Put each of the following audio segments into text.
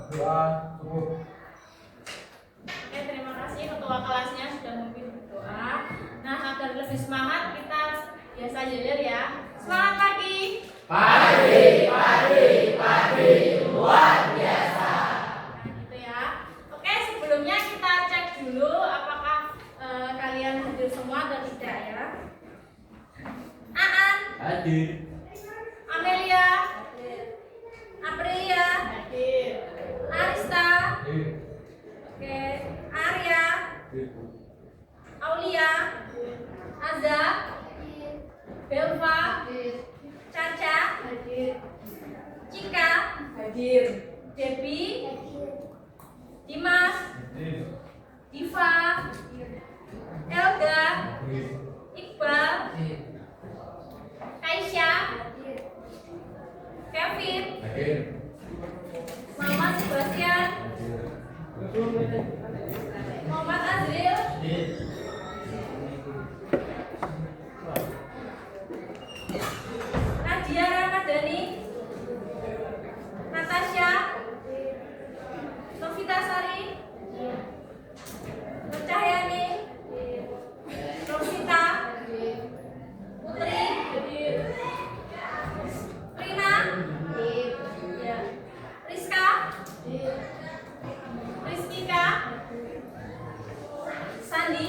Doa cukup. Oke, terima kasih ketua kelasnya sudah memimpin berdoa. Nah, agar lebih semangat kita biasa jejer ya. Semangat pagi. Pagi, luar biasa. Nah, gitu ya. Oke, sebelumnya kita cek dulu apakah kalian hadir semua atau tidak ya. Aan, Hadir. Amelia, Aprilia, Arista, Hadir. oke, Arya, Aulia, Azza, Belva, Caca, Cika, Debbie, Dimas, Diva, Elga, Iqbal, Kaisya, Kevin, Hadir. Muhammad Sebastian, Muhammad Azril, Nadia Ramadhani, Natasha, Novita Sari, Nur Cahyani, Rosita, Putri, Rina, ya, Rizka, Rizkika, Sandi,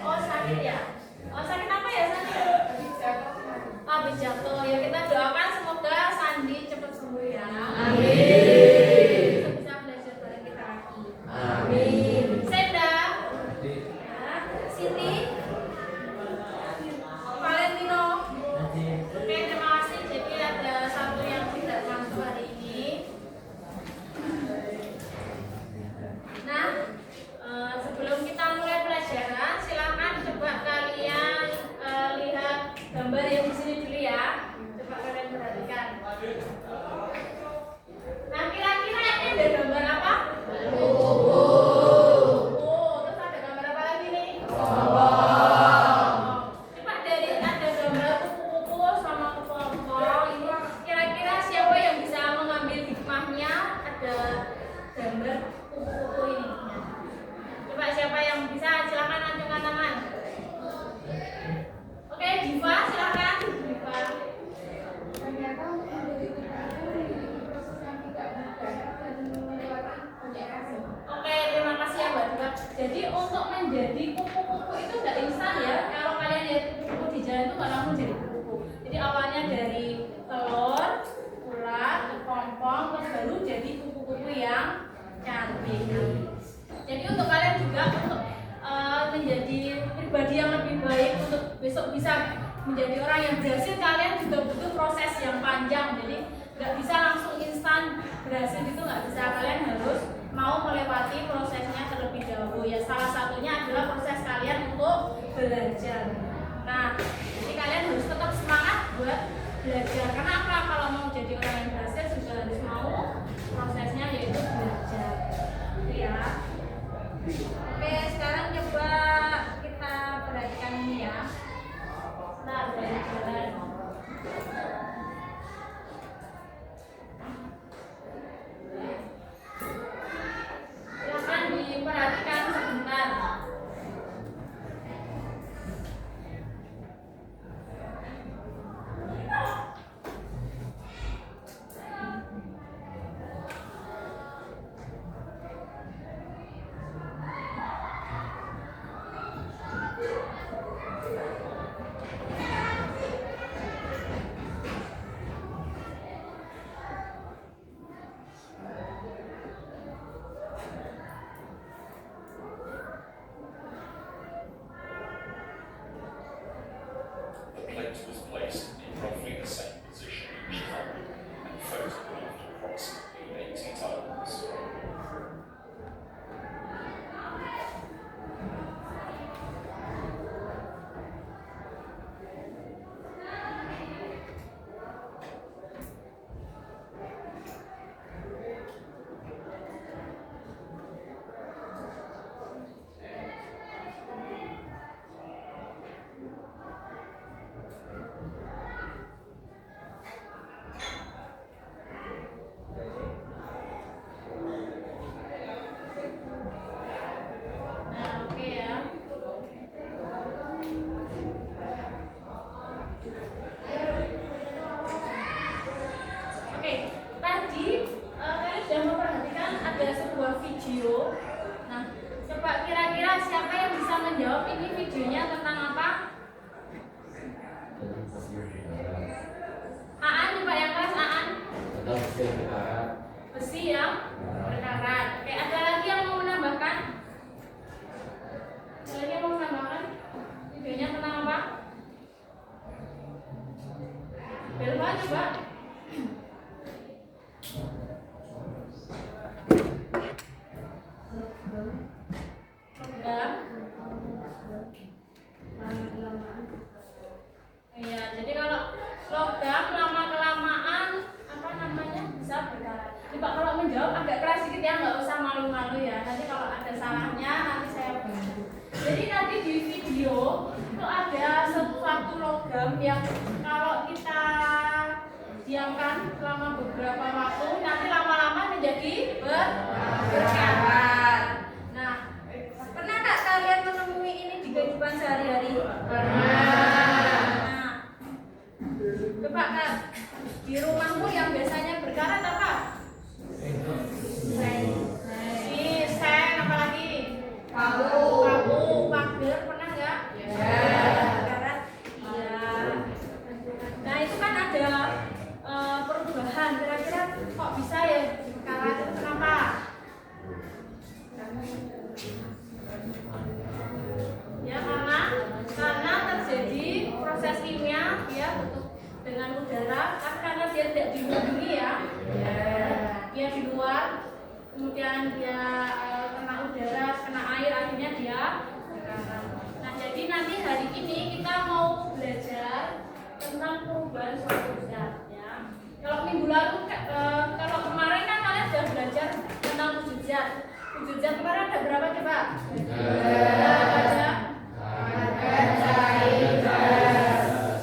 oh sakit ya, oh sakit apa ya Sandi? Habis jatuh ya, kita doakan semoga Sandi cepat sembuh ya. Amin. Bisa belajar bareng kita lagi. Amin. Senda, ya, Siti, Valentino. Oke, terima kasih. Jadi ada satu yang tidak masuk hari ini. Nah, sebelum kita mulai pelajaran, silakan coba kalian lihat gambar yang di sini dulu ya. Coba kalian perhatikan. Nah, kira-kira ini ada gambar apa? Oh, terus ada gambar apa lagi nih? Coba dari ada gambar kupu-kupu sama kepompong. Ini kira-kira siapa yang bisa mengambil hikmahnya? Ada gambar kupu-kupu ini. Coba siapa yang bisa? Silakan acungkan tangan. Oke, Diva, silakan. Diva. Oke, terima kasih ya Mbak Diva. Jadi untuk menjadi kupu-kupu itu tidak instan ya. Kalau kalian lihat kupu-kupu di jalan itu nggak langsung jadi kupu-kupu. Jadi awalnya dari telur, ulat, kepompong, terus baru jadi kupu-kupu yang cantik. Jadi untuk kalian juga untuk menjadi pribadi yang lebih baik, untuk besok bisa menjadi orang yang berhasil, kalian juga butuh proses yang panjang. Jadi nggak bisa langsung instan berhasil itu, nggak bisa. Kalian harus mau melewati prosesnya terlebih dahulu ya. Salah satunya adalah proses kalian untuk belajar. Nah, jadi kalian harus tetap semangat buat belajar. Karena apa? Kalau mau jadi orang yang berhasil juga harus mau prosesnya, yaitu belajar. Gitu ya. Oke, sekarang coba kita perhatikan ini ya. Nah, jalan-jalan. Silakan diperhatikan sebentar. Besi yang berkarat. Oke, ada lagi yang mau menambahkan? Ada lagi yang mau menambahkan? Videonya tentang apa? Belva coba. Logam. Iya, jadi kalau logam lama kelamaan apa namanya bisa berkarat. Coba kalau menjawab agak keras sedikit ya, nggak usah malu-malu ya. Nanti kalau ada salahnya nanti saya bantu. Jadi tadi di video itu ada suatu logam yang kalau kita diamkan selama beberapa waktu nanti lama-lama menjadi berkarat. Nah, pernah nggak kalian menemui ini di kehidupan sehari-hari? Nah, coba Kak, di rumahmu yang biasanya berkarat apa? Seng, apa lagi? Paku, pagar, pernah nggak? Berkarat? Iya. Nah itu kan ada perubahan. Kira-kira kok bisa ya berkarat? Kenapa? Ya karena terjadi proses kimia dia bentuk dengan udara, tapi karena dia tidak dilindungi ya, dia di luar, kemudian dia kena udara, kena air, akhirnya dia berkarat. Nah jadi nanti hari ini kita mau belajar tentang perubahan suatu zat ya. Kalau minggu lalu, kalau kemarin kan kalian sudah belajar tentang wujud zat. Wujud zat kemarin ada berapa coba?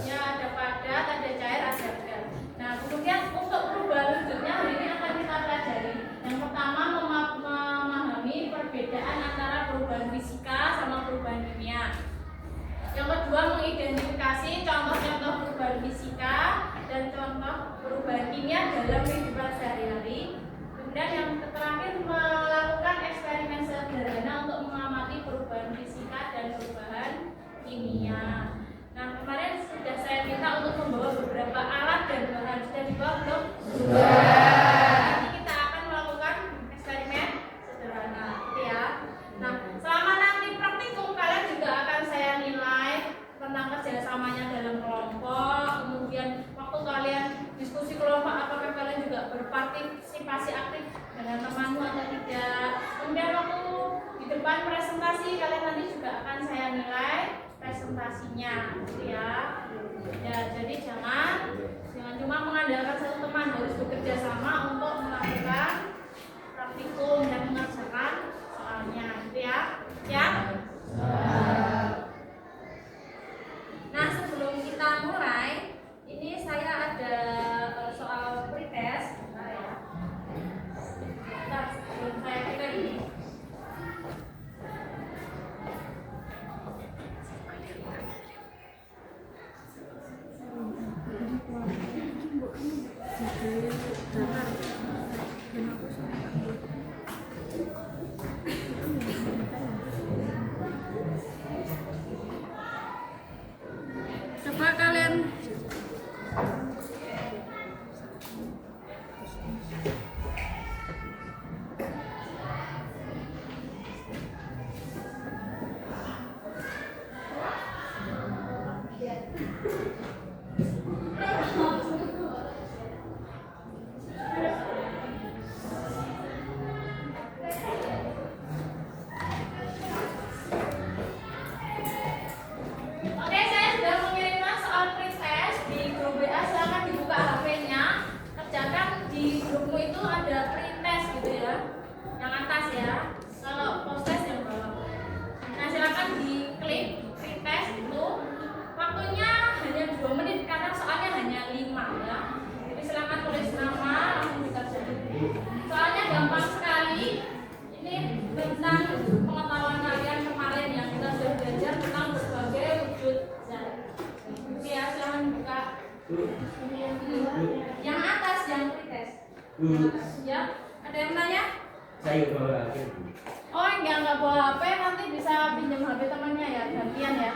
Ya ada padat, ada cair, ada gas. Nah kemudian untuk perubahan wujudnya hari ini akan kita pelajari. Yang pertama memahami perbedaan antara perubahan fisika sama perubahan kimia. Yang kedua mengidentifikasi contoh-contoh perubahan fisika dan contoh perubahan kimia dalam kehidupan sehari-hari. Kemudian yang terakhir melakukan eksperimen sederhana untuk mengamati perubahan fisika dan perubahan kimia. Nah kemarin sudah saya minta untuk membawa beberapa alat dan bahan. Sudah dibawa belum? Nanti kita akan melakukan eksperimen sederhana, gitu ya. Nah selama nanti praktikum kalian juga akan saya nilai tentang kerjasamanya dalam kelompok. Kemudian waktu kalian diskusi kelompok apakah kalian juga berpartisipasi aktif dengan temanmu atau tidak. Kemudian waktu di depan presentasi kalian nanti juga akan saya nilai presentasinya, gitu ya. Ya jadi jangan cuma mengandalkan satu teman, harus bekerja sama untuk melakukan praktikum dan mengerjakan soalnya, gitu ya. Ya. Nah sebelum kita mulai, ini saya ada soal pretest. Bentar ya. Bentar sebelum saya kirim ini. Coba kalian Oke, saya sudah mengirimkan soal pretest di grup WA. Silakan dibuka HP-nya. Kerjakan di grupmu itu ada pretest gitu ya. Yang atas ya. Kalau proses yang bawah. Nah, silakan diklik pretest itu. Waktunya hanya 2 menit karena soalnya hanya 5 ya. Jadi silakan tulis nama langsung dikerjakan. Soalnya gampang sekali. Ini tentang pengetahuan kalian kemarin yang kita sudah belajar tentang berbagai wujud zat. Oke ya, silahkan buka. Yang atas yang pretest. Ya, ada yang tanya? Saya bawa HP. Oh enggak bawa HP, nanti bisa pinjam HP temannya ya, gantian ya.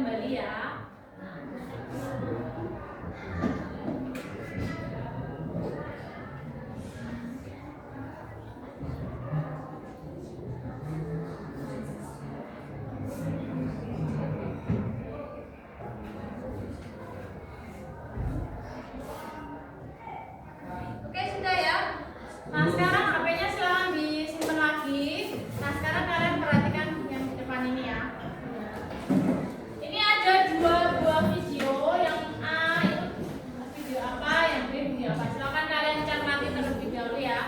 kembali ya. Oke, sudah ya. Nah, sekarang HP-nya silahkan disimpan lagi. Nah, sekarang kalian perhatikan yang di depan ini ya. Ini ada dua buah video, yang A itu video apa, yang B video apa. Silahkan kalian cermati terlebih dahulu ya.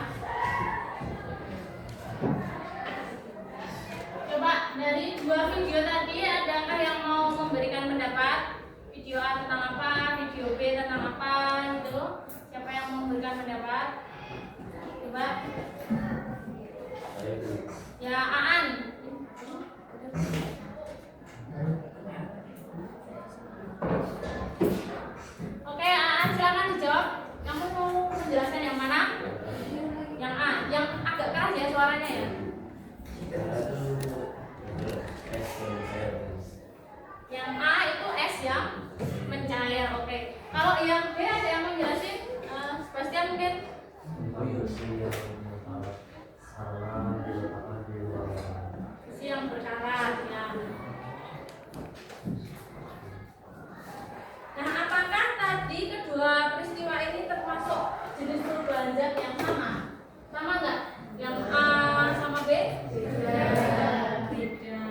Coba dari dua video tadi, adakah yang mau memberikan pendapat? Video A tentang apa, video B tentang apa gitu. Siapa yang mau memberikan pendapat? Coba. Ya, Aan. Oke, Aan, silakan dijawab. Kamu mau menjelaskan yang mana? Yang A, yang agak keras ya suaranya ya. Yang A itu es ya, mencair. Oke. Kalau yang B ada yang mau jelasin? Sebastian mungkin. Yang berkarat ya. Nah, apakah tadi kedua peristiwa ini termasuk jenis perubahan zat yang sama? Sama nggak? Yang A sama B? Beda.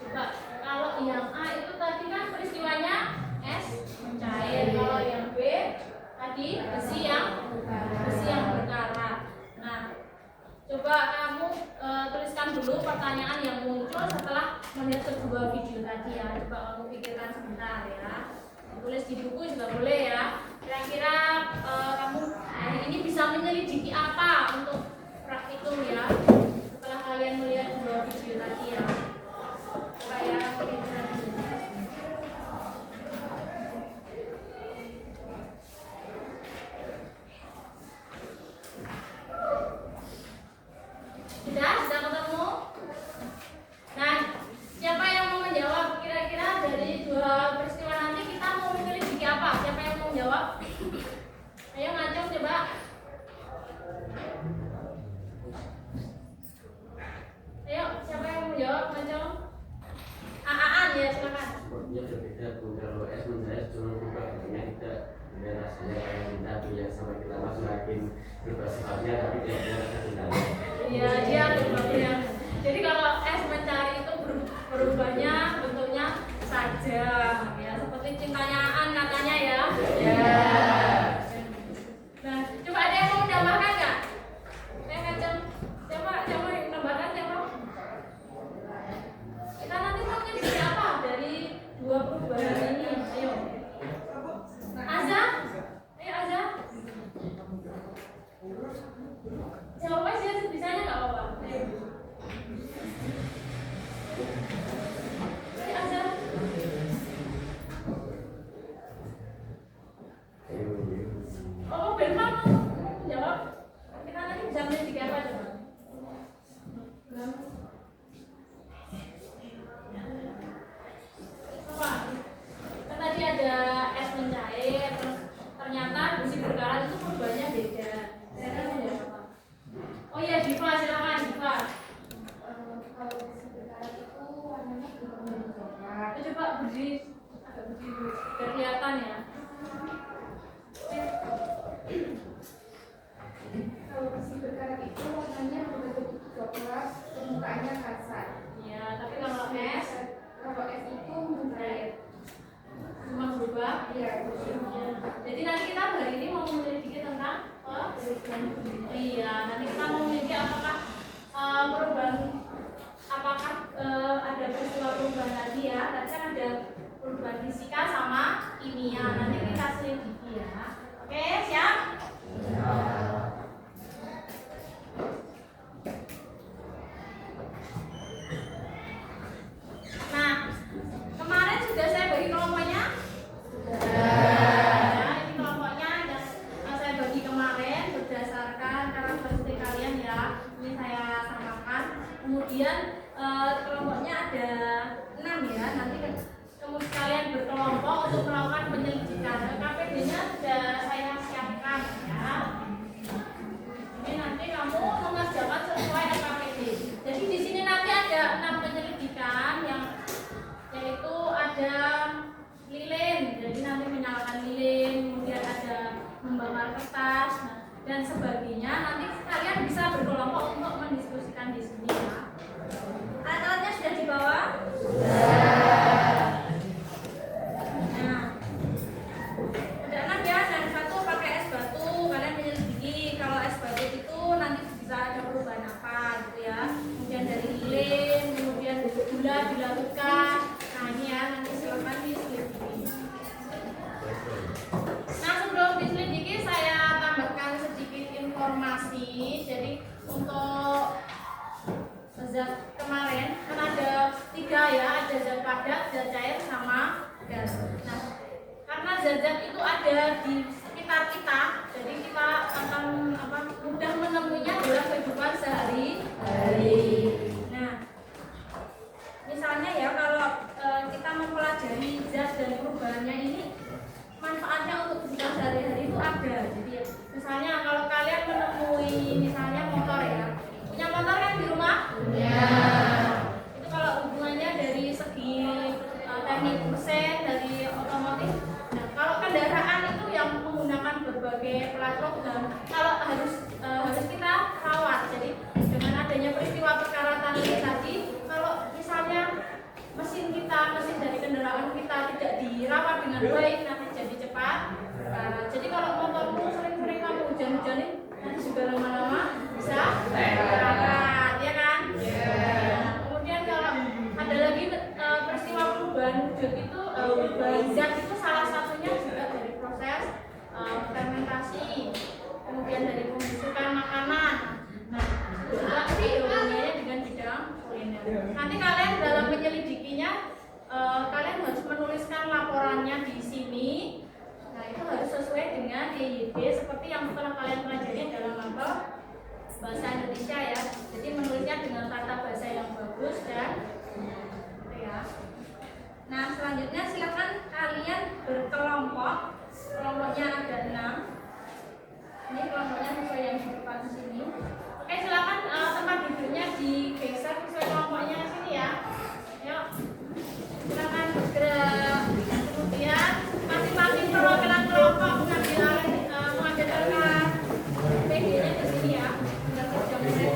Coba kalau yang A itu tadi kan peristiwanya es mencair. Kalau yang B tadi besi yang berkarat. Nah, coba kamu tuliskan dulu pertanyaan yang muncul setelah melihat kedua video tadi ya. Coba kamu pikirkan sebentar ya. Tulis di buku juga boleh ya. Kira-kira kamu hari ini bisa menyelidiki apa untuk praktikum ya, setelah kalian melihat dua video tadi ya. Coba ya, pikirkan dulu. Sudah ketemu? Nah, siapa yang mau menjawab? Kira-kira dari dua peristiwa nanti kita mau menyelidiki apa? Siapa yang mau menjawab? Ayo ngacung coba. Ayo, siapa yang mau menjawab? Ngacung. Aan ya, silakan. Sebabnya berbeda pun kalau es mencair cuma berubah bentuknya tidak dengan rasanya kayak kita punya sama kita masuk makin berubah sifatnya tapi tidak punya rasa cintanya. Iya, dia berubahnya. Jadi kalau es mencari itu berubahnya bentuknya saja ya, seperti cintanya Aan katanya ya. Ya. Nah, coba ada yang mau menambahkan nggak? Ngacung. Siapa yang menambahkan siapa? Kita nanti mau nyelidiki apa dari dua perubahan ini? Ayo. Azza? Ayo Azza. Jawab aja sebisanya nggak apa-apa. Ayo. Ayo Azza. Oh, benar kamu jawab. Kita nanti bisa menyelidiki apa coba? Apa? Kan tadi ada es mencair, terus ternyata besi berkarat itu perubahannya beda. Saya mau jawab apa? Oh iya, Diva, silakan Diva. Kalau besi berkarat itu warnanya berubah coklat. Coba berdiri, agak berdiri dulu, biar kelihatan ya. Kalau besi berkarat itu warnanya berbentuk coklat, permukaannya kasar. Iya, tapi kalau es itu mencair. cuma berubah. Iya, Jadi nanti kita hari ini mau menyelidiki tentang iya, nanti kita mau menyelidiki apakah ada peristiwa perubahan tadi ya. Tadi kan ada perubahan fisika sama kimia. Nanti kita selidiki ya. Oke, siap? Nah, kemarin sudah saya bagi kelompoknya. Ya, ini kelompoknya yang saya bagi kemarin berdasarkan karakteristik kalian ya. Ini saya samakan. Kemudian kelompoknya ada 6 ya. Nanti kemudian kalian berkelompok untuk melakukan penyelidikan. KPD-nya sudah saya siapkan ya. Ini nanti kamu mengerjakan sesuai KPD. Jadi di sini nanti ada 6 penyelidikan yang yaitu ada lilin, jadi nanti menyalakan lilin, kemudian ada membakar kertas, dan sebagainya. Nanti kalian bisa berkelompok untuk mendiskusikan di sini ya. Alat-alatnya sudah dibawa? Nah, ada 6 ya, dan 1 pakai es batu. Kalian menyelidiki kalau es batu itu nanti bisa ada perubahan apa gitu ya. Kemudian dari lilin, kemudian gula dilakukan. Nah ini ya, nanti silakan diselidiki. Nah sebelum diselidiki saya tambahkan sedikit informasi. Jadi untuk zat kemarin kan ada 3 ya, ada zat padat, zat cair, sama gas. Nah karena zat-zat itu ada di sekitar kita, jadi kita akan mudah menemuinya dalam kehidupan sehari-hari. Nah misalnya ya kalau kita mempelajari zat dan perubahannya ini, manfaatnya untuk kehidupan sehari-hari itu ada. Jadi misalnya kalau kalian menemui misalnya motor ya, punya motor kan di rumah? Ya. Itu kalau hubungannya dari segi teknik mesin, dari otomotif. Nah kalau kendaraan itu yang menggunakan berbagai plat logam, kalau harus kita rawat. Jadi dengan adanya peristiwa perkaratan ini tadi, kalau misalnya mesin dari kendaraan kita tidak dirawat dengan baik, nanti jadi cepat. Jadi kalau motormu sering-sering kamu hujan-hujanin, nanti juga lama-lama bisa karat, ya kan? Nah, kemudian kalau ada lagi peristiwa perubahan wujud itu, perubahan zat itu salah satunya juga dari proses fermentasi, kemudian dari pembusukan makanan. Nah, itu juga sih hubungannya dengan bidang kuliner. Nanti kalian dalam menyelidikinya, kalian harus menuliskan laporannya di sini. Nah, itu harus sesuai dengan DYD seperti yang telah kalian pelajari dalam mapel bahasa Indonesia ya. Jadi menulisnya dengan tata bahasa yang bagus dan ya. Nah, selanjutnya silakan kalian berkelompok. Kelompoknya ada 6. Ini kelompoknya sesuai yang di depan sini. Oke, silakan tempat duduknya digeser sesuai kelompoknya sini ya. Yuk. Silakan bergerak. Kemudian masing-masing perwakilan kelompok mengambil kertas. PD-nya di sini ya. Sudah kerja mulai.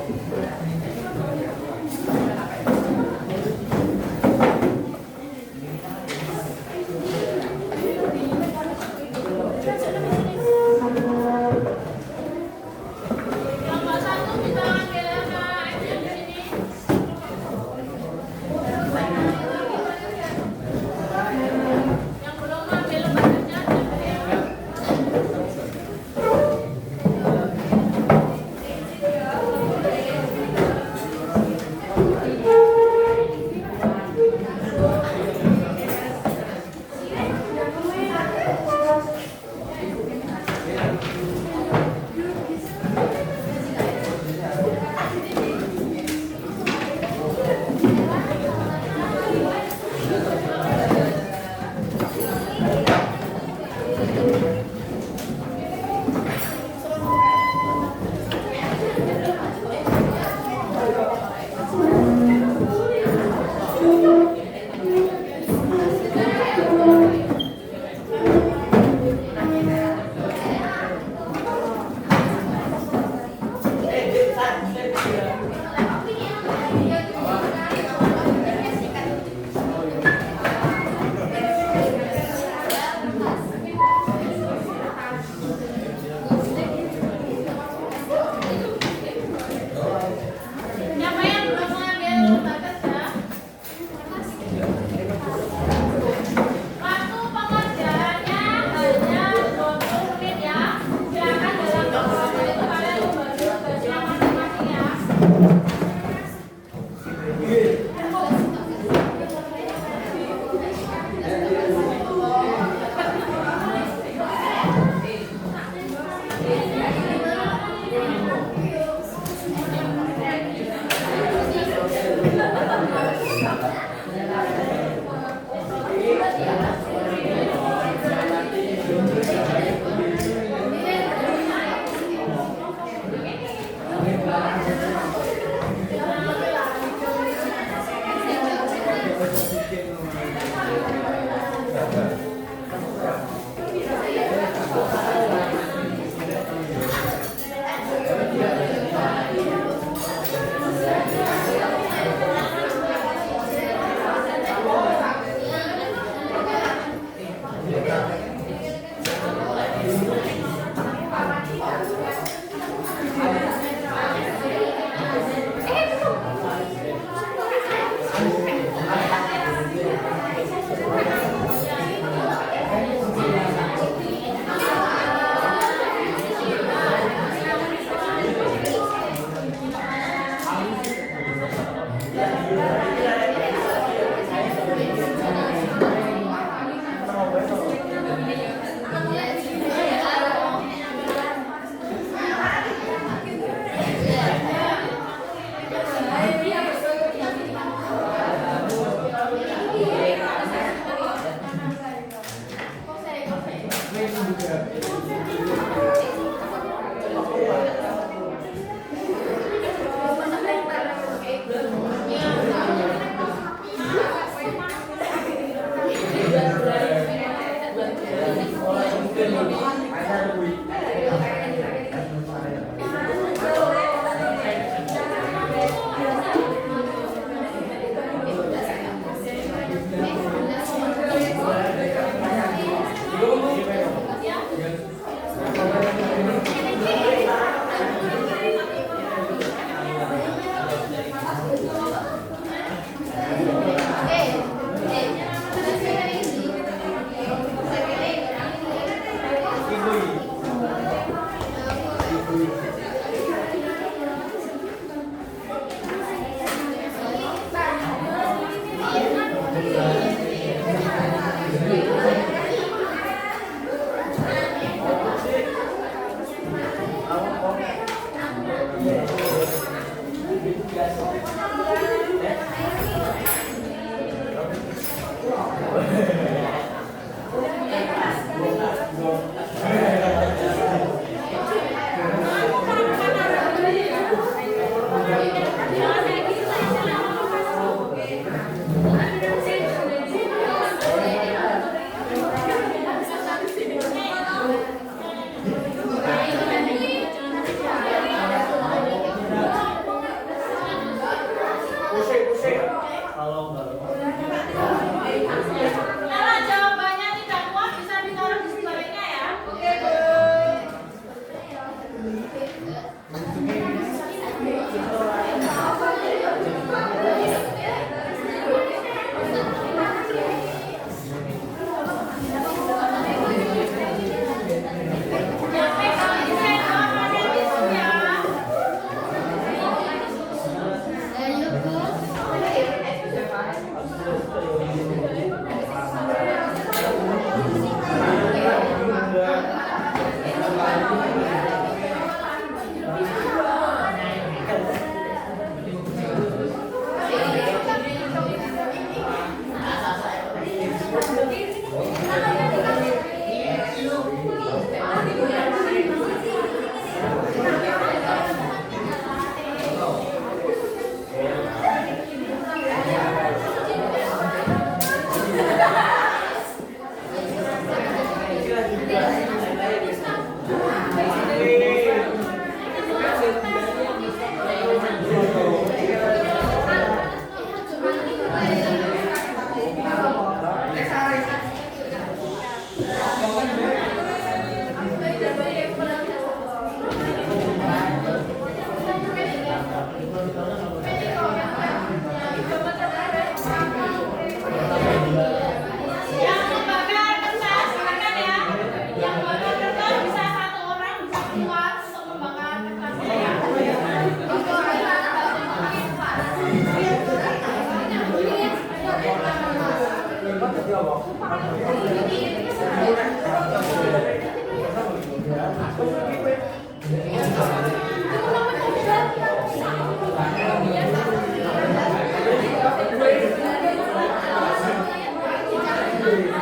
Kalau jawabannya tidak kuat bisa ditaruh di sebaliknya ya. Oke, Bu. Yang pegang desain warnanya itu ya. Yang membakar kertas, silakan ya. Yang membakar kertas bisa satu orang bisa keluar untuk membakar kertasnya ya. Thank you.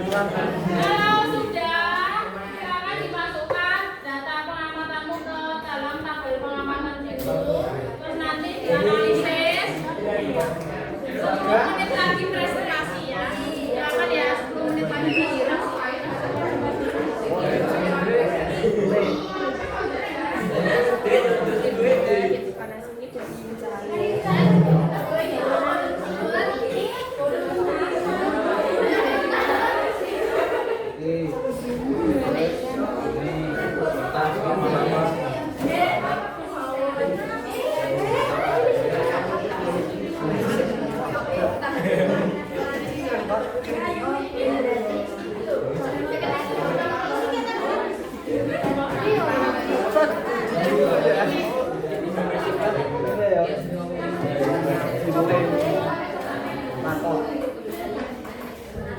Kalau sudah, silakan dimasukkan data pengamatanmu ke dalam tabel pengamatan itu. Terus nanti dianalisis. 10 menit lagi presentasi ya. Silakan ya, 10 menit lagi presentasi.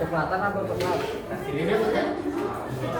Keplatan apa pernah? Terima kasih.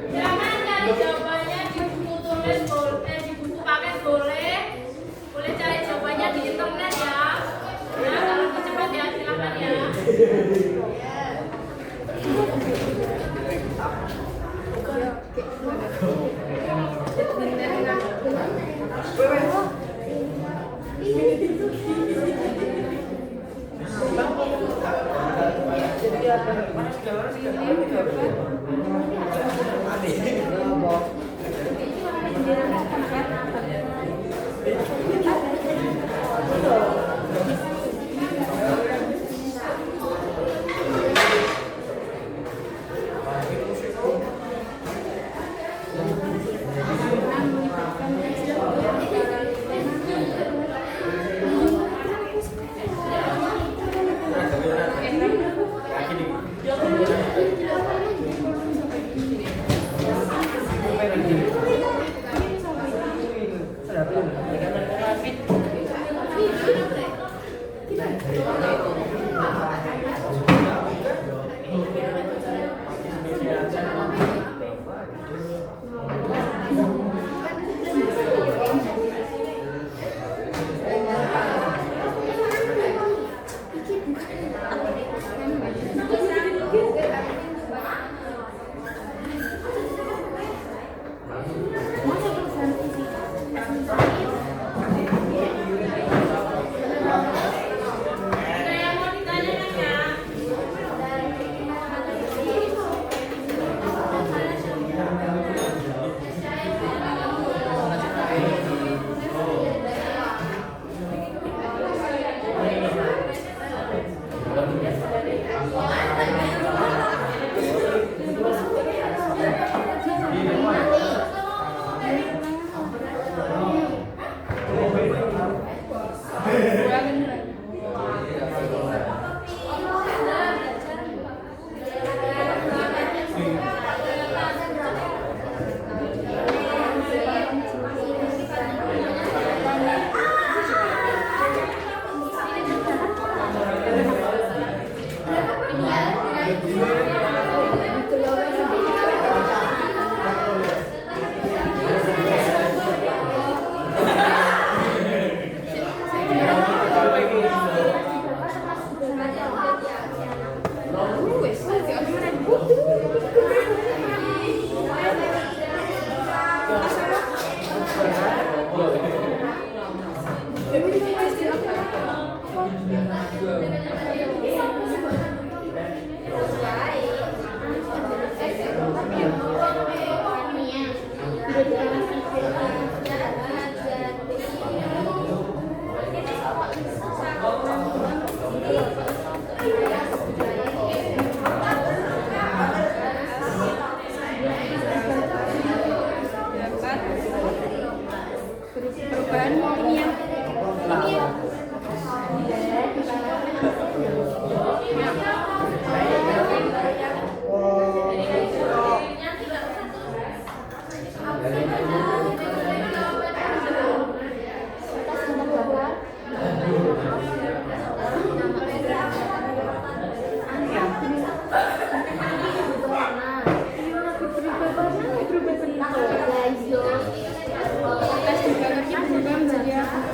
Silakan cari jawabannya di buku tulis boleh, di buku paket boleh. Boleh cari jawabannya di internet ya. Nah, kalau cepat ya silakan ya. keberagaman ini yang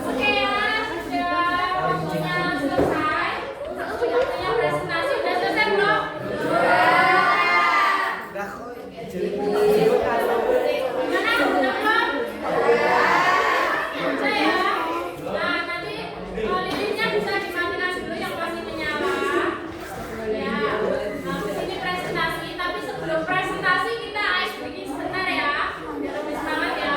Oke ya, sudah waktunya selesai. Waktunya presentasi sudah selesai belum? Mana? Sudah belum? Selesai ya. Nah nanti lilinnya bisa dimatikan dulu yang masih menyala. Ya. Habis ini presentasi. Tapi sebelum presentasi kita ice breaking sebentar ya. Biar lebih semangat ya.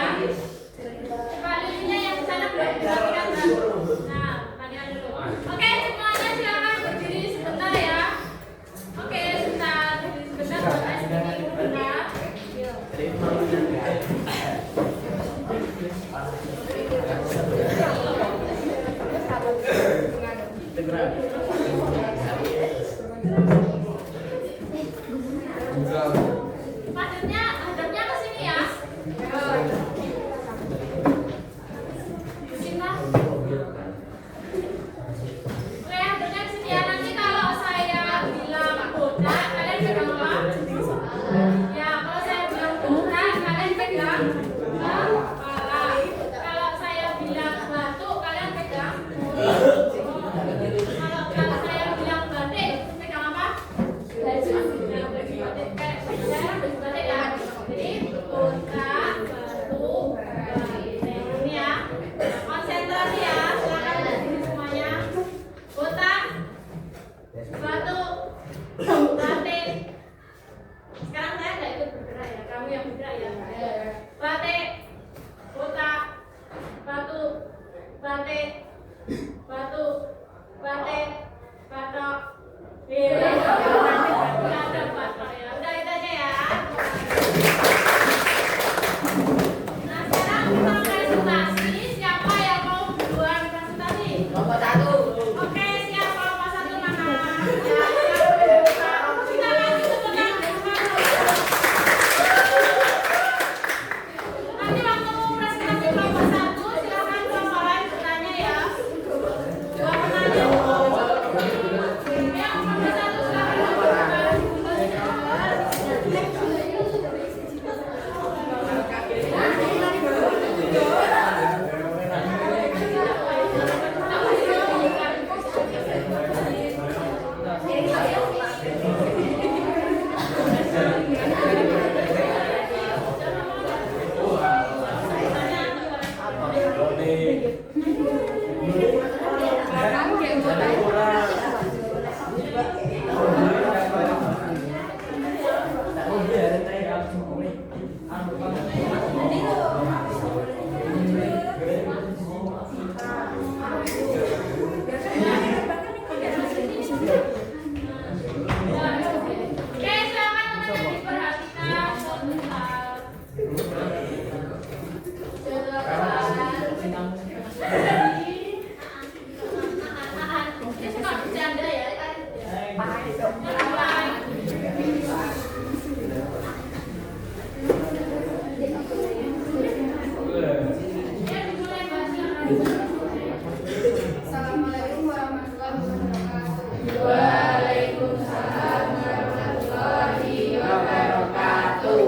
Coba lilinnya yang di sana belum dimatikan dulu. Nah, matikan dulu. Oke, semuanya silakan berdiri sebentar ya. Oke, sebentar. Berdiri sebentar buat ice breaking sebentar. Hadapnya ke sini ya. Cinta. Oke, hadapnya ke sini ya. Nanti kalau saya bilang botak, kalian pegang apa? Ya, kalau saya bilang botak, kalian pegang kepala. Kalau saya bilang batuk, kalian pegang mulut. Kalau saya bilang batik, pegang apa? Baju. Nah, baju batik kayak saya baju batik ya. Jadi botak, batuk, batik. Ini ya. Konsentrasi ya. Silakan berdiri semuanya. Botak, batuk, batik. Sekarang saya nggak ikut bergerak ya. Kamu yang bergerak ya. Batik, botak, batuk, batik, batuk, batik, batok. Iya. Batuk, batok ya. Udah itu aja ya. Nah sekarang kita presentasi. Siapa yang mau duluan presentasi? Nomor 1. Oke, siap. Kelompok 1 mana? Ya, silakan tepuk tangan. Nanti waktu presentasi kelompok 1, silakan kelompok lain bertanya ya. Dua penanya. Ya, kelompok 1 silakan. Oke, silakan teman-teman diperhatikan sebentar. Ini suka bercanda ya. Assalamualaikum warahmatullahi wabarakatuh. Waalaikumsalam warahmatullahi wabarakatuh.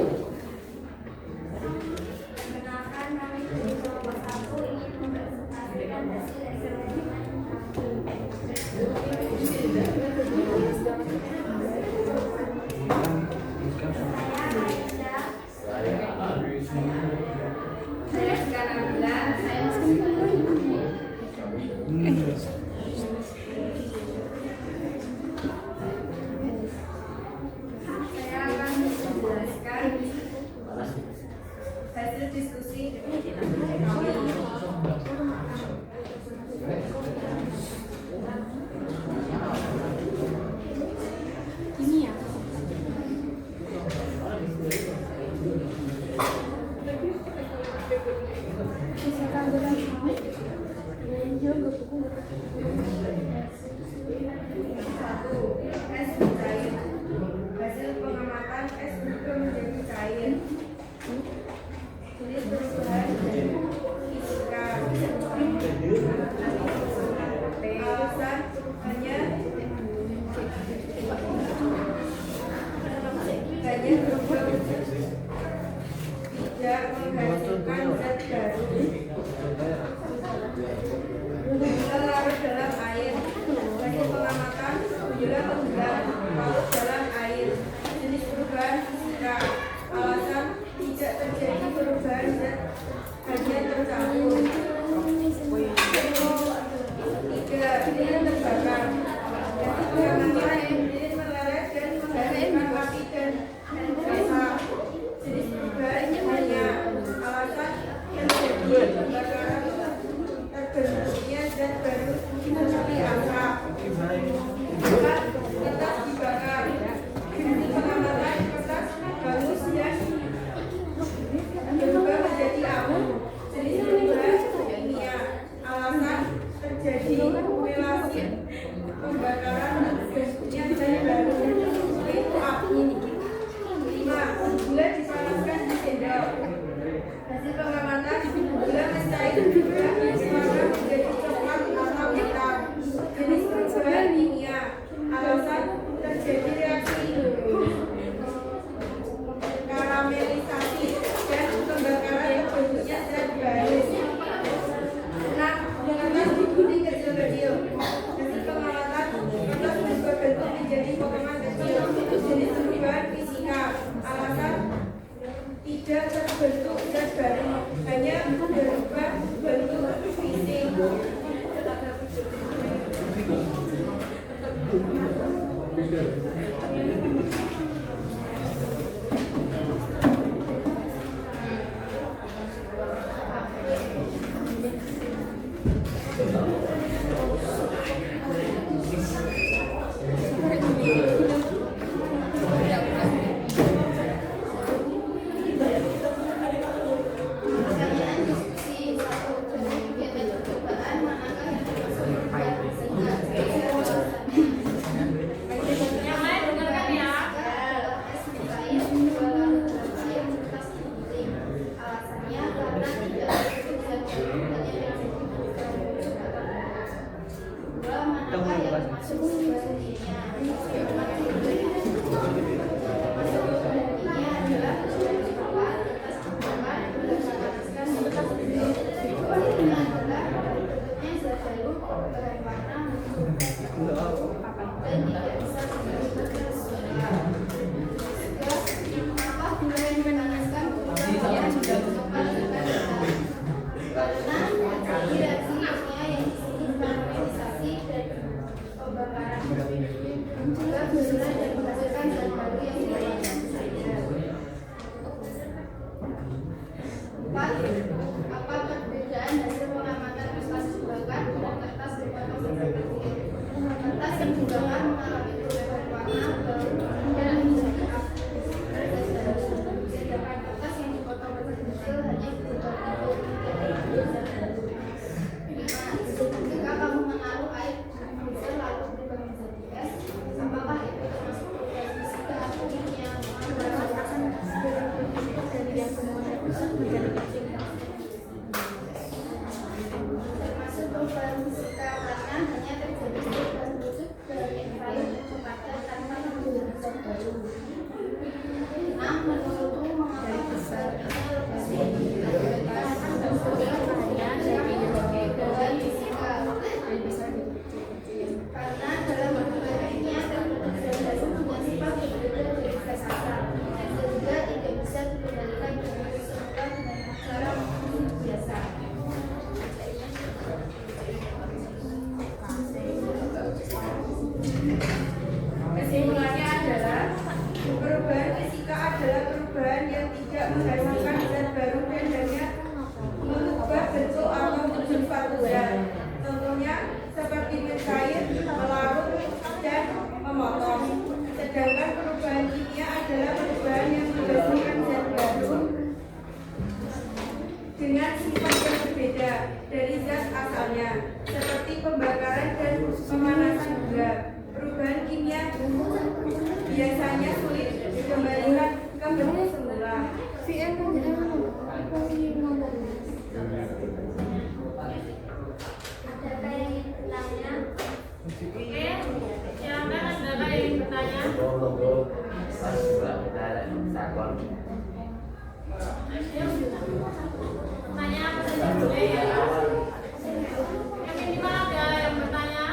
Perkenalkan, kami dari kelompok 1 ingin mempresentasikan hasil eksperimen. Saya sekarang bilang saya akan menjelaskan hasil diskusi ini ya. Misalkan Es mencair. Hasil pengamatan es berubah menjadi cair. Jenis perubahan fisika. Alasan hanya berubah tidak menghasilkan zat baru. Larut dalam air. Hasil pengamatan bila tenggelam larut dalam air. Jenis perubahan fisika. Alasan tidak terjadi perubahan zat, hanya tercampur. 3. Lilin terbakar. Hasil pengamatan lilin meleleh dan menghasilkan api dan asap. Jenis perubahan hanya. Alasan terjadi pembakaran terbentuknya zat baru seperti asap. 4. Kertas dibakar. Hasil pengamatan kertas hangus yang berubah menjadi abu. Jenis perubahan kimia. Alasan terjadi relasi pembakaran terbentuknya zat baru yaitu api. 5. Gula dipanaskan di sendok. Hasil pengamatan gula mencair berubah warna menjadi coklat atau hitam. Jenis perubahan kimia. Alasan terjadi reaksi karamelisasi dan pembakaran terbentuknya zat baru. 6. Kertas digunting kecil-kecil. Hasil pengamatan kertas berubah bentuk menjadi potongan kecil. Jenis perubahan fisika. Alasan tidak terbentuk zat baru, hanya berubah bentuk fisik. Yang lain dengarkan ya. Alasannya karena tidak dua manakah yang masuk bagiannya. Ini adalah coklat atas coklat berdasarkan ini adalah bentuknya zat baru berwarna dan tidak bisa digunakan suara. Mengapa gula yang dipanaskan berubah menjadi coklat karena terjadi reaksi kimia yang disebut karamelisasi dan pembakaran juga gula dan menghasilkan zat baru yang berwarna saja. 4. Apa perbedaan hasil pengamatan kertas dibakar dan kertas dipotong kecil-kecil? Kertas yang dibakar mengalami perubahan warna baru dan menjadi abu zat baru, sedangkan kertas yang dipotong kecil-kecil hanya berubah bentuk menjadi zat baru. 5. Ketika kamu menaruh air di freezer lalu berubah menjadi es, apakah itu termasuk perubahan fisika atau kimia? Termasuk perubahan fisika karena hanya terjadi perubahan wujud dari air kecepatan tanpa menggunakan zat baru. 6. Menurutmu mengapa perubahannya lebih signifikan dibandingkan perubahan fisika? Karena dalam perubahan kimia terbentuk zat baru punya sifat berbeda dari gas asal, sehingga tidak bisa dikendalikan dengan semula dengan cara biasa. Kesimpulannya adalah perubahan fisika adalah perubahan yang tidak menghasilkan zat baru dan hanya mengubah bentuk atau wujud suatu zat. Contohnya seperti mencair, melarut, dan memotong. Sedangkan perubahan kimia adalah perubahan yang menghasilkan zat baru dengan sifat yang berbeda dari zat asal. misalnya seperti pembakaran dan pemanasan benda. Perubahan kimia biasanya sulit dikembalikan ke bentuk semula. Adakah yang ingin bertanya? Oke, silakan adakah yang ingin bertanya? Monggo pas juga kita sakon. Tanya apa saja boleh ya. Yang minimal ada yang bertanya.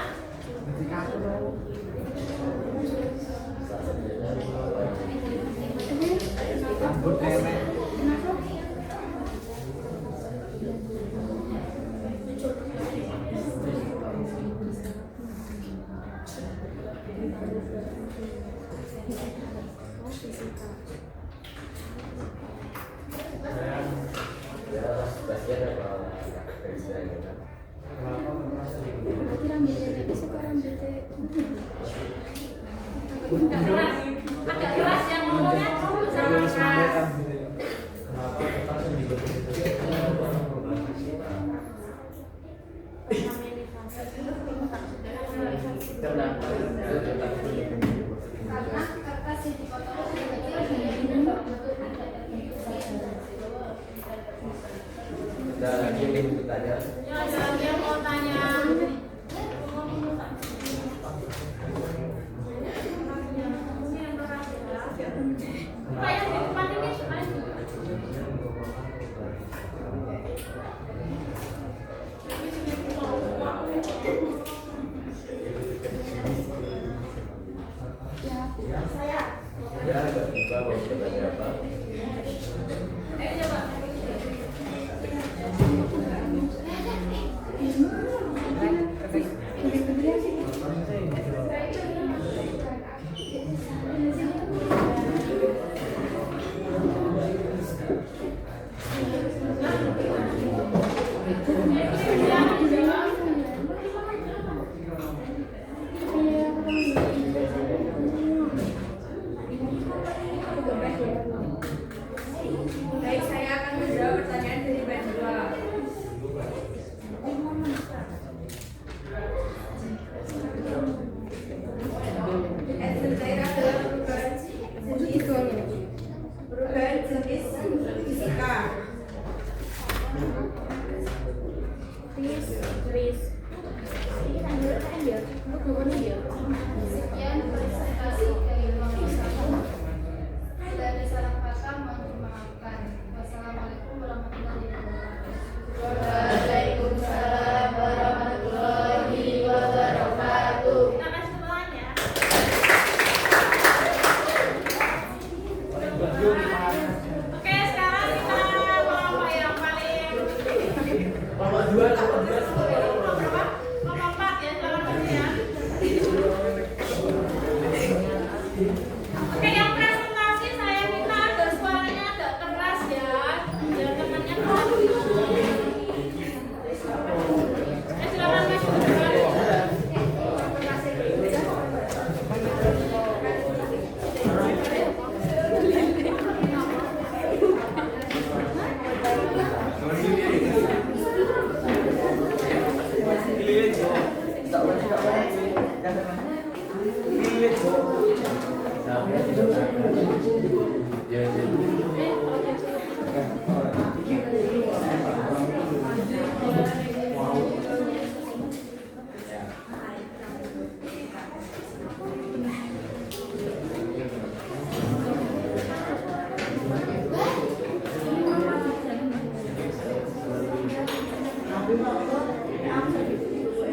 Rambut nenek. Ya, sebagian apa dari saya kan. Agak keras yang ngomongnya sama keras. Karena kertas yang dipotong kecil Ada lagi yang ingin bertanya? Ya, ada lagi yang mau tanya. Pak yang di depan ini Ya, agak lupa mau bertanya apa? coba. Baik, saya akan menjawab pertanyaan dari Mbak Dua. Exercise adalah perubahan jenis fisika. sekian presentasi dari Bang Mustafa. Bila ada salah kata mohon dimaafkan. Wassalamualaikum warahmatullahi wabarakatuh. Waalaikumsalam warahmatullahi wabarakatuh. Kita kasih semuanya. Oke, sekarang kita kelompok yang paling Kelompok 2, kelompok 4 ya, sekarang dulu ya. Oke, yang presentasi saya minta ada suaranya agak keras ya, biar temannya keras. Silakan Mas.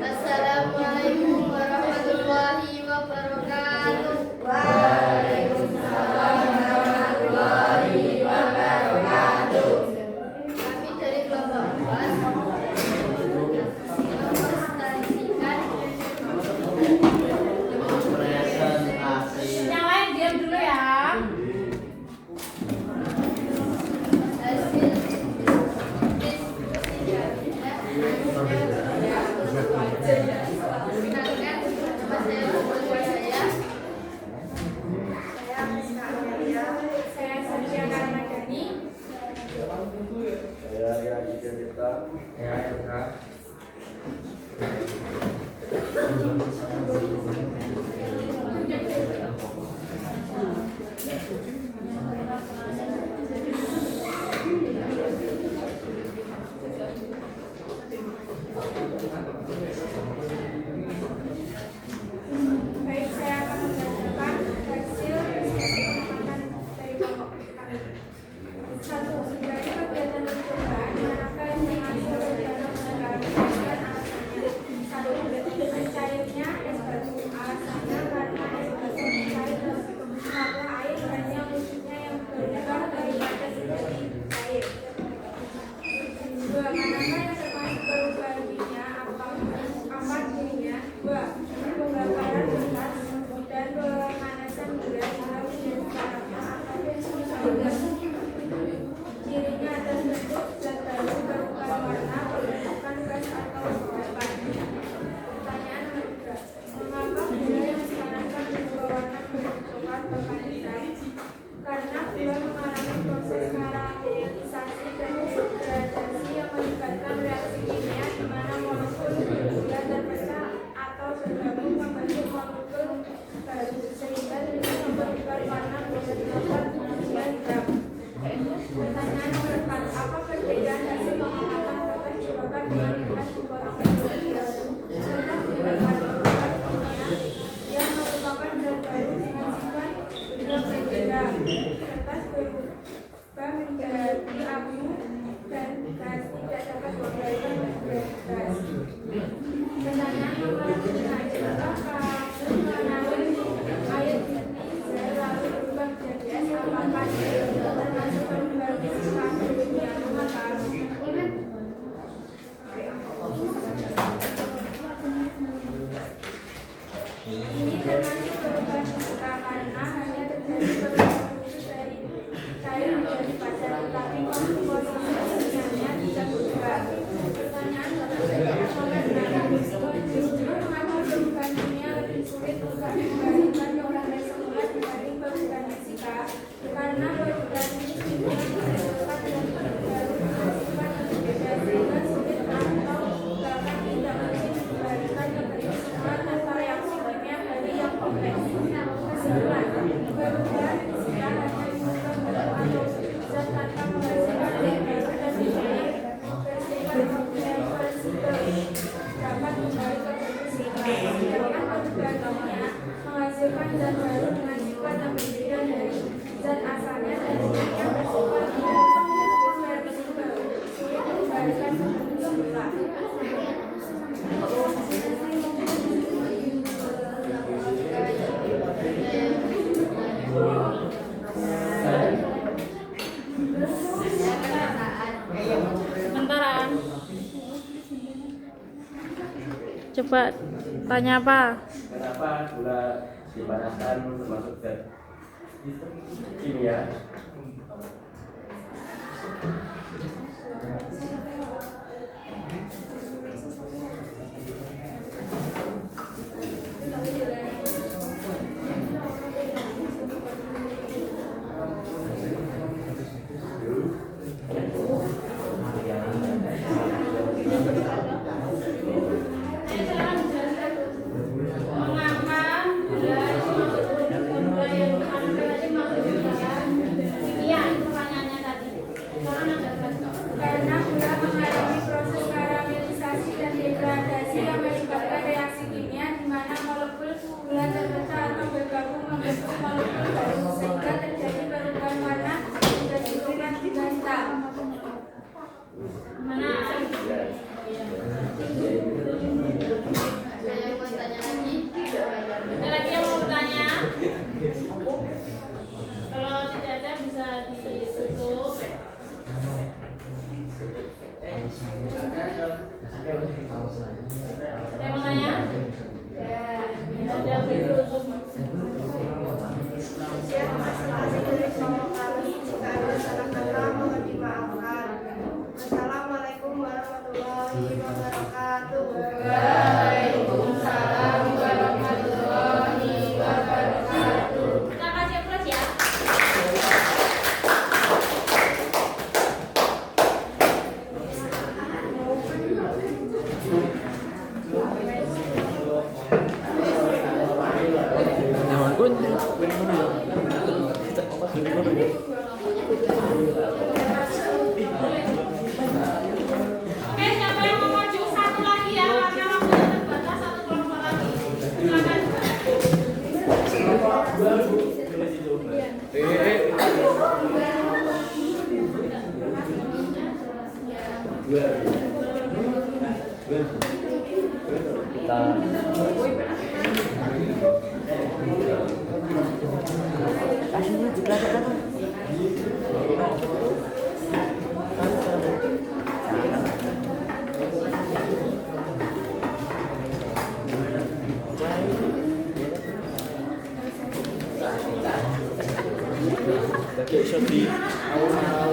Assalamualaikum warahmatullahi wabarakatuh. Kami dari kelompok 4 mempresentasikan Yang lain diam dulu ya. hasil Saya Saskia Karmadani. Saya Ria Kita. Ya, Manakah yang termasuk perubahan kimia? Apa dirinya? 2. Pembakaran bekas dan pemanasan gula atau karakter atau cirinya terbentuk zat baru berupa warna, pembentukan gas atau endapan. Pertanyaan nomor 3. Mengapa gula yang disarankan berubah warna pembentukan berkaitan? Karena gula mengalami proses karamelisasi dan degradasi yang melibatkan reaksi kimia di mana molekul gula terpecah atau bergabung membentuk molekul baru sehingga bisa memberikan warna berwarna kemudian gram. Pertanyaan nomor 4. Apa perbedaan hasil pengamatan protes dibakar dengan gas pemborong gula serta perbedaan pemborong kimia yang merupakan zat baru dengan sifat juga berbeda kertas berubah menjadi abu dan gas tidak dapat berubah menjadi gas. Pertanyaan nomor 5. Apakah mengenai air putih lalu berubah menjadi es? Apakah termasuk perubahan fisika yang mengapa? Ini termasuk perubahan fisika karena hanya terjadi perubahan khusus dari cair menjadi padat, tetapi komposisi kimianya tidak berubah. Pertanyaan nomor 6. Justru mengapa perubahan kimia lebih sulit untuk dikembalikan ke pada semula dibanding perubahan fisika? Karena perubahan kimia disebabkan dengan baru dengan sifat berbeda sehingga sulit atau bahkan tidak mungkin dikembalikan ke bentuk semula tanpa reaksi kimia dari yang kompleks. Kesimpulan, perubahan fisika hanya mengubah bentuk atau zat tanpa menghasilkan yang baru dan kimia bersifat irreversibel dapat kembali ke bentuk semula. Sedangkan perubahan kimia menghasilkan zat baru dengan sifat yang berbeda dari zat asalnya dan yang bersifat irreversibel sulit dikembalikan ke bentuk semula. Sementara. Coba tanya apa? Kenapa gula dipanaskan termasuk zat kimia? Karena gula mengalami proses karamelisasi dan degradasi yang melibatkan reaksi kimia di mana molekul gula terpecah atau bergabung membentuk molekul baru sehingga terjadi perubahan warna menjadi coklat hingga hitam. Mana? Saya mau tanya lagi. Ada lagi yang mau bertanya? Kalau tidak ada bisa ditutup. Ada yang mau tanya? Ada ditutup. Saya masih tulis nomor kali jika ada salah kata mohon dimaafkan. Assalamualaikum warahmatullahi wabarakatuh. Waalaikumsalam warahmatullahi wabarakatuh. Kita kasih aplaus ya. Oke, siapa yang mau maju? Satu lagi ya, karena waktunya terbatas. Satu kelompok lagi. Silakan. Kasihnya juga kan. Iso di awal-awal.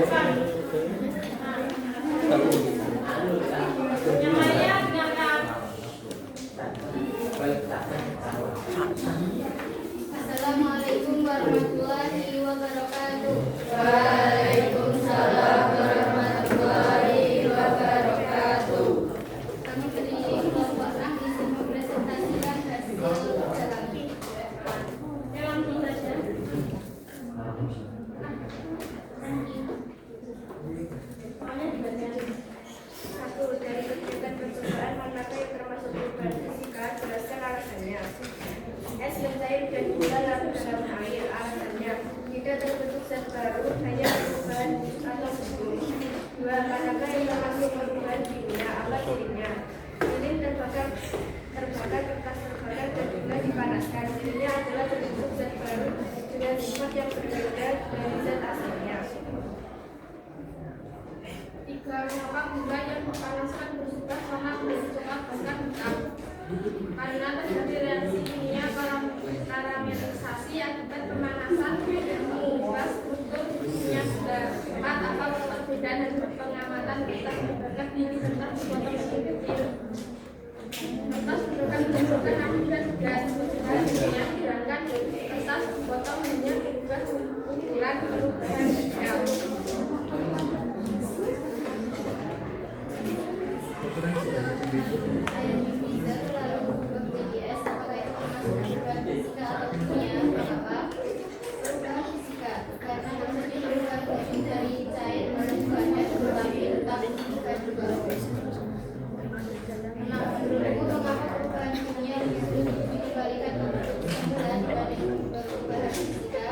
Yang lainnya dengarkan. Assalamualaikum warahmatullahi wabarakatuh. Waalaikumsalam warahmatullahi wabarakatuh. Kami berdiri kelompok izin mempresentasikan hasil jalan. Oke, langsung saja. Soalnya dibaca. Satu, dari kegiatan percobaan manakah yang termasuk perubahan fisika? Jelaskan alasannya. Es yang cair dan gula larut dalam air. Alasannya, jika terbentuk zat baru hanya perubahan atau subur. Dua, manakah yang termasuk perubahan kimia? Apa cirinya? Lilin terbakar, kertas terbakar dan juga dipanaskan. Cirinya adalah terbentuk zat baru dengan sifat yang berbeda dari zat asalnya. Tiga, mengapa gula yang dipanaskan bersifat panas dan coklat bahkan hitam? Karena terjadi reaksi kimia karamelisasi akibat pemanasan mengubah struktur kimia gula. Empat, apa perbedaan hasil pengamatan kertas terbakar ini kertas dipotong lebih kecil? Kertas merupakan bentukan akibat gas perubahan kimia, sedangkan kertas dipotong hanya berubah ukuran perubahan L. Air bisa lalu berubah menjadi es, apakah itu termasuk perubahan fisika atau kimia? Mengapa? Perubahan fisika, karena terjadi perubahan fungsi dari cair menuju padat, tetapi tetap fisika juga. Menurutmu mengapa perubahan kimia lebih sulit dikembalikan ke bentuk semula dibanding perubahan fisika?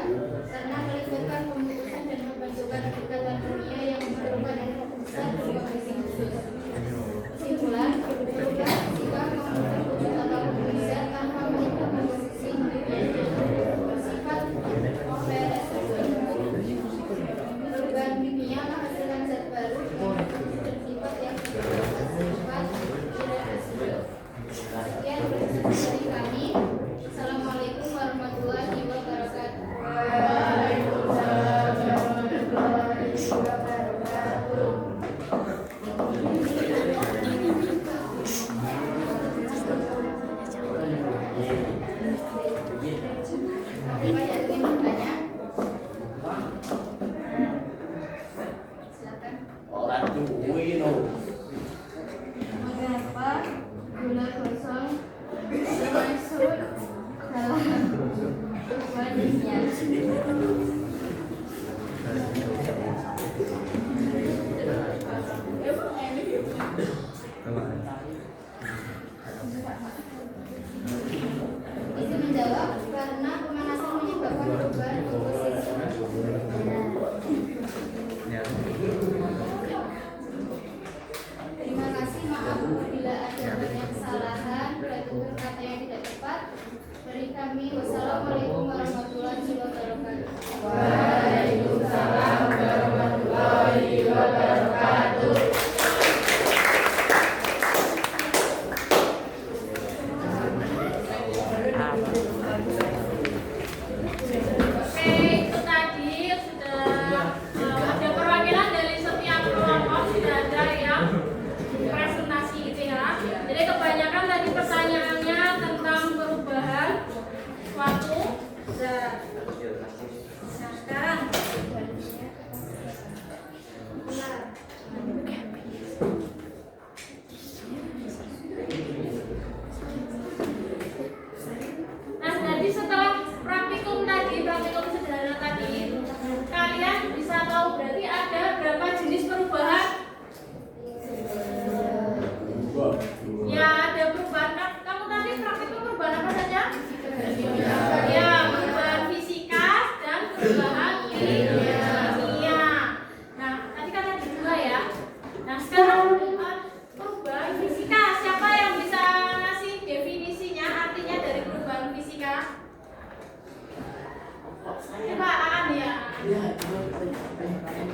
Karena melibatkan pembukusan dan pembentukan ikatan kimia yang memerlukan energi besar dan kondisi khusus. Kesimpulan, perubahan fisika membentuk wujud atau bisa tanpa melihat komposisi bersifat peresibel. Perubahan kimia menghasilkan zat baru dengan bersifat yang bersifat irreversibel. Sekian presentasi dari kami. Assalamualaikum warahmatullahi wabarakatuh. Waalaikumsalam warahmatullahi wabarakatuh. Apa yang ingin bertanya? Silakan. Ora duwe no. Mengapa gula kosong masuk dalam wadahnya? Isi menjawab, karena pemanasan menyebabkan perubahan komposisi. Terima kasih, maaf apabila ada banyak kesalahan, bertutur kata yang tidak tepat. Dari kami, wassalamualaikum warahmatullahi wabarakatuh. Waalaikumsalam warahmatullahi wabarakatuh. Oke, itu tadi sudah ada perwakilan dari setiap kelompok, sudah ada yang presentasi gitu ya. Jadi kebanyakan tadi pertanyaannya tentang perubahan suatu zat. Nah, sekarang nah, jadi setelah praktikum sederhana tadi, kalian bisa tahu berarti ada berapa jenis perubahan? Ya, ada perubahan. Kamu tadi praktikum perubahan apa saja? Ya, perubahan fisika dan perubahan kimia. Nah, tadi kan ada dua ya. Nah, sekarang perubahan fisika, siapa yang bisa ngasih definisinya, artinya dari perubahan fisika? Coba Aan ya.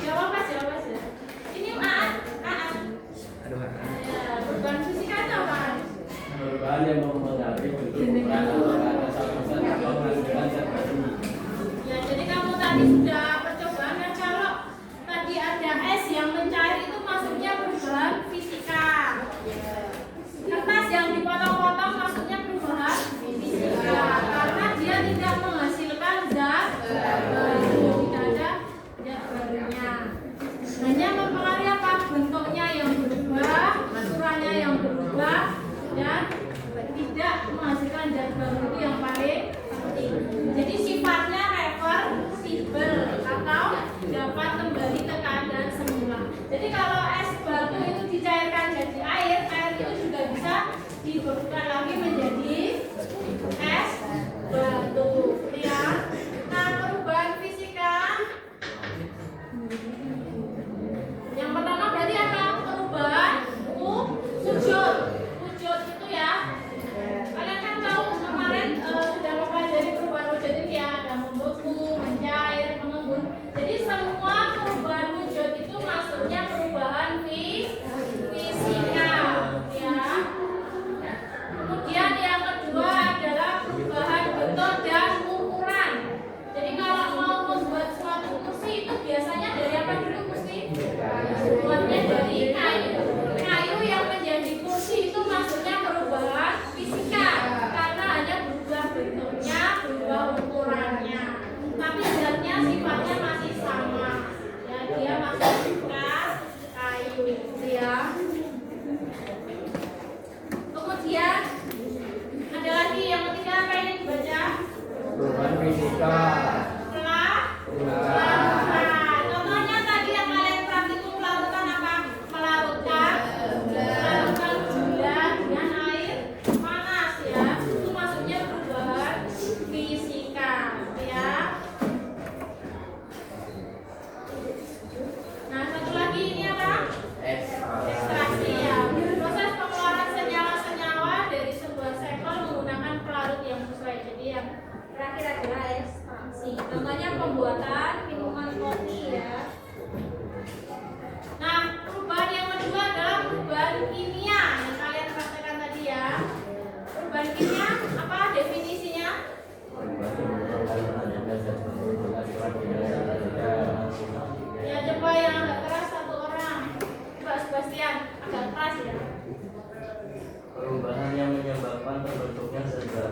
Jawab mas. Ini Aan. Aduh. Ya, perubahan fisika itu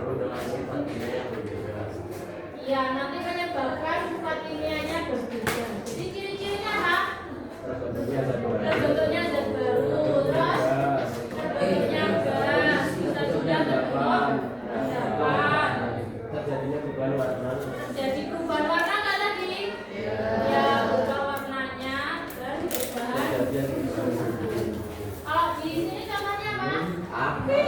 baru dengan sifat kimia yang berbeda. Iya, nanti menyebabkan sifat kimianya berbeda. Jadi ciri-cirinya apa? Terbentuknya zat baru. Terbentuknya zat baru, terus terbentuknya gas, bisa juga terbentuk endapan. Terjadinya perubahan warna. Jadi perubahan warna nggak tadi? Ya, berubah warnanya dan perubahan. Terjadinya perubahan. Kalau di sini contohnya apa? Api.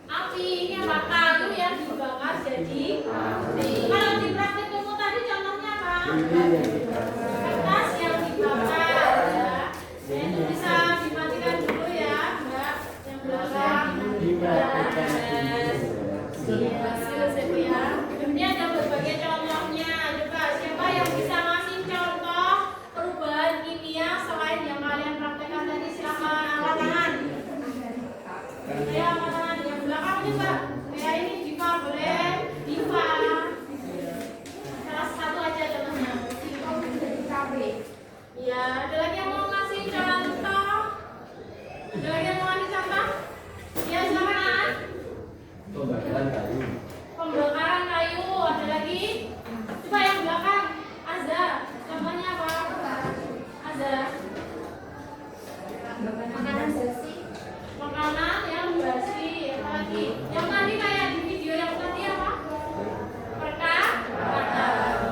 Api ini apa? Kayu yang dibakar jadi api. Kalau di praktik umum tadi contohnya apa? Kertas yang dibakar ya. Ya, itu bisa dimatikan dulu ya, Mbak. Yang belakang. Yes. Bagus Ibu ya. Ini ada berbagai contohnya. Coba siapa yang bisa ngasih contoh perubahan kimia selain yang kalian praktekkan tadi, silakan angkat tangan. Saya angkat tangan yang belakang juga. Kayak ini Diva boleh. Diva. Salah satu aja contohnya. Ya, ada lagi yang mau ngasih contoh? Ada lagi yang mau ngasih contoh? Ya, silakan. Pembakaran kayu. Pembakaran kayu, ada lagi? Coba yang belakang, Azza. Contohnya apa? Azza. Makanan basi. Makanan yang basi, apa lagi? Yang tadi kayak di video yang tadi apa? Perkat.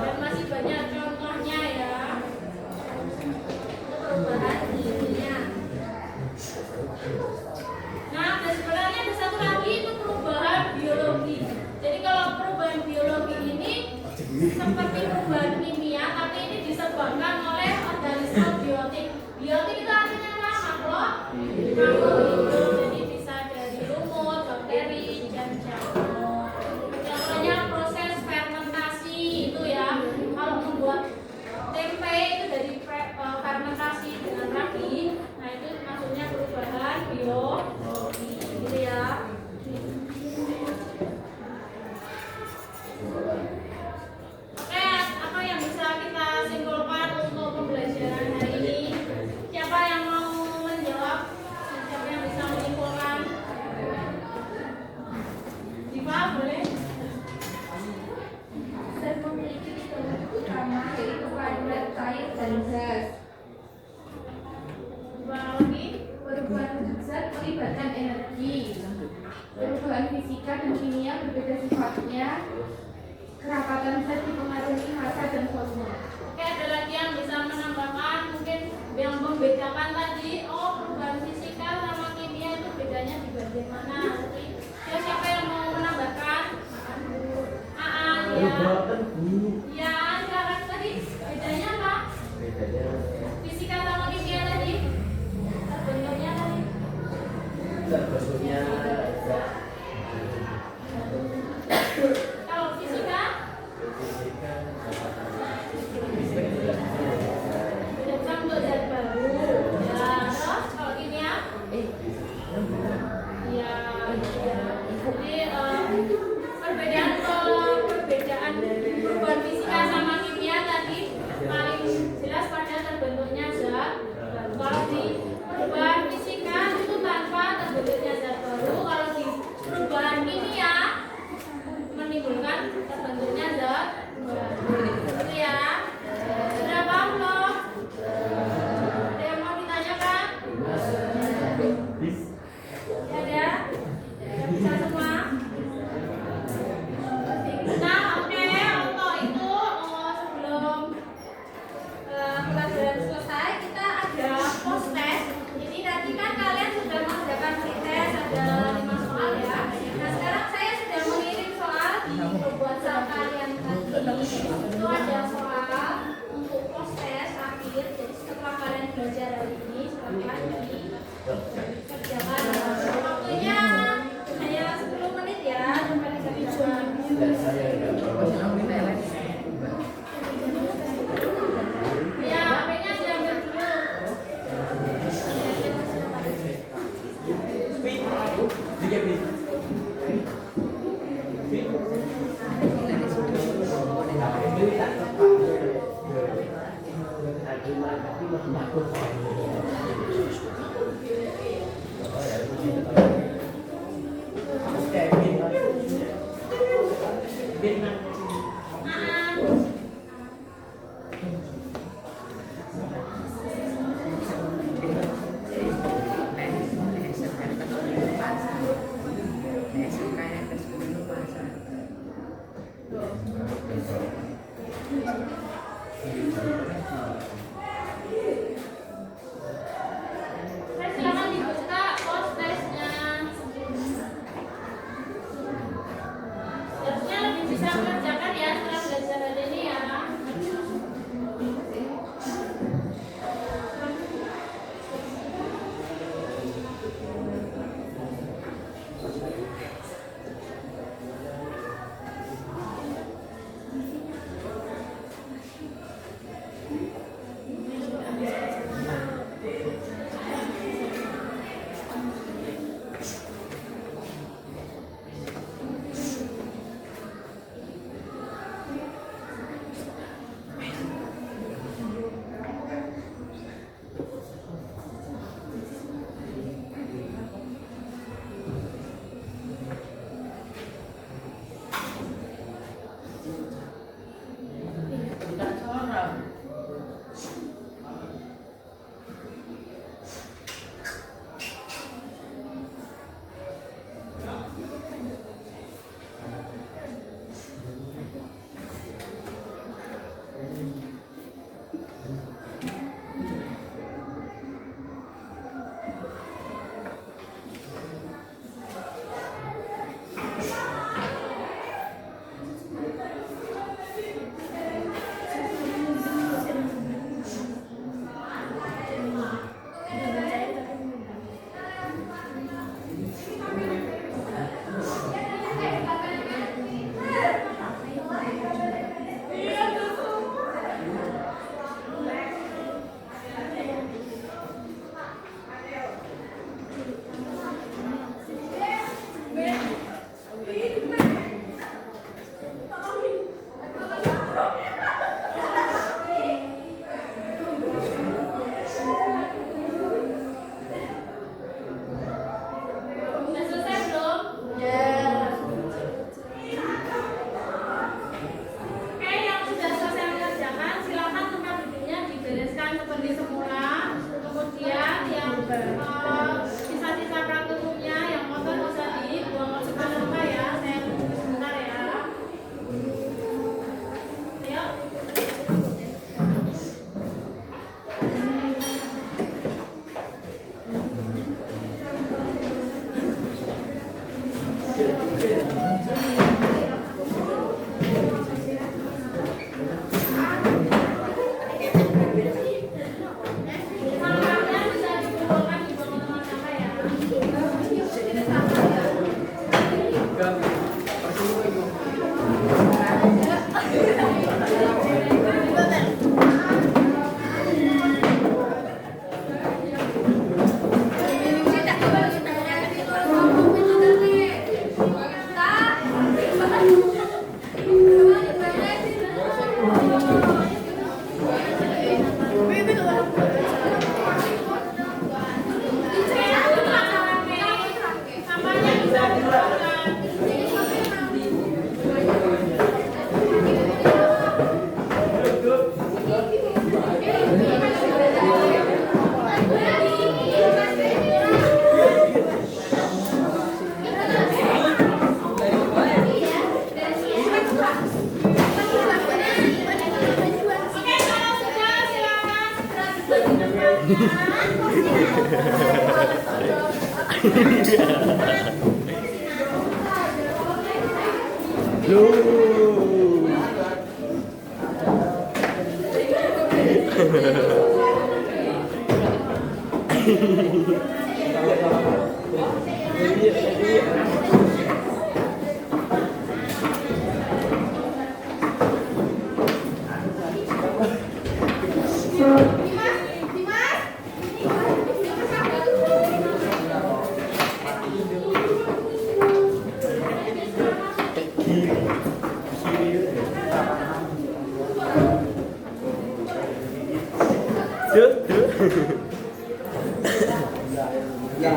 Dan masih banyak contohnya ya. Perubahan kimia. Nah, dan sebenarnya ada satu lagi itu perubahan biologi. Jadi kalau perubahan biologi ini seperti perubahan kimia, tapi ini disebabkan oleh organisme biotik. Biotik itu artinya apa? Makhluk hidup. Jadi bisa dari lumut, bakteri, dan jamur. Contohnya proses fermentasi itu ya. Kalau membuat tempe itu dari fermentasi dengan ragi. Nah, itu maksudnya perubahan biologi gitu ya. Oke, apa yang bisa kita simpulkan untuk pembelajaran hari ini? Siapa yang mau menjawab? Siapa yang bisa menyimpulkan? Diva, boleh? Zat memiliki tiga utama yaitu padat, cair, dan gas. Diva lagi? Perubahan zat melibatkan energi. Perubahan fisika dan kimia berbeda sifatnya. Kerapatan zat dipengaruhi massa dan volume. Oke, ada lagi yang bisa menambahkan mungkin yang membedakan tadi, oh perubahan fisika sama kimia itu bedanya di bagian mana? Nanti siapa yang mau menambahkan? Ya. Ya, silakan tadi bedanya apa? Bedanya Fisika sama kimia tadi? Terbentuknya tadi. terbentuknya zat. Kalau fisika? Bentuk zat baru. Ya, terus kalau kimia? Ya, ya. Jadi perbedaan perubahan fisika sama kimia tadi paling jelas pada terbentuknya zat baru. Kalau di perubahan fisika itu tanpa terbentuknya zat baru. Kalau di perubahan kimia menimbulkan terbentuknya zat baru. Itu ya. Sudah paham belum? Ada yang mau ditanyakan? Ada? Bisa semua? Nah, oke, untuk itu sebelum pelajaran selesai kita ada post test. Jadi tadi kan kalian sudah mengerjakan pretest ada 5 soal ya. Nah sekarang saya sudah mengirim soal di grup WhatsApp kalian tadi. Itu ada soal untuk post test akhir. Jadi setelah kalian belajar hari ini silahkan dikerjakan. Waktunya hanya 10 menit ya sampai 3 jam. Dan saya yang Ya, HP-nya diambil dulu. Kevin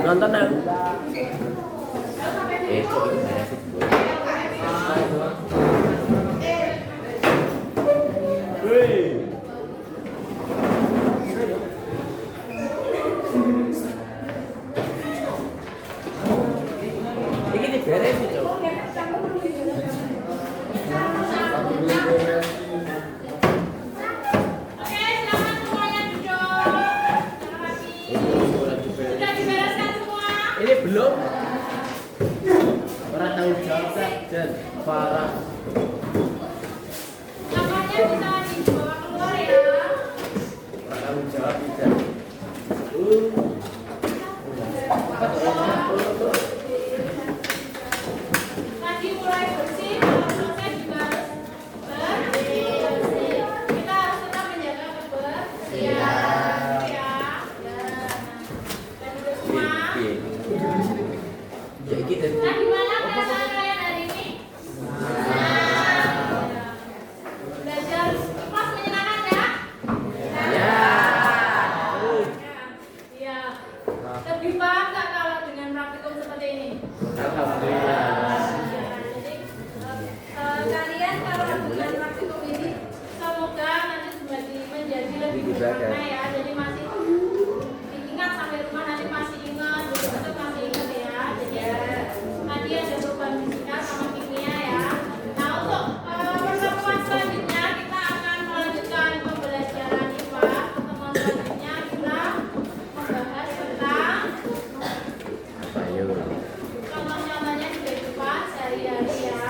Nonton aku. Kok itu saya sih? Ini diberesin, Cok. Oke, silakan semuanya duduk. Jangan rapi. Sudah dibereskan semua? Ini belum. Orang tanggung jawab dan parah. Sampahnya bisa dibawa keluar ya. Orang tanggung jawab tidak. Lagi mulai bersih, kalau selesai juga harus bersih. Kita harus tetap menjaga kebersihan ya. Dan duduk semua. Ya kita. Nah, gimana perasaan kalian hari ini? Belajar kelas menyenangkan ya? Ya. Iya. Lebih paham nggak kalau dengan praktikum seperti ini? Alhamdulillah. Jadi kalian kalau dengan praktikum ini semoga nanti menjadi lebih bermakna ya. Jadi masih diingat sampai rumah nanti masih ingat, betul-betul masih ingat ya. Jadi tadi ada perubahan fisika sama kimia ya. Nah untuk pertemuan selanjutnya kita akan melanjutkan pembelajaran IPA. Pertemuan selanjutnya kita membahas tentang Ayo. contoh-contohnya di kehidupan sehari-hari ya.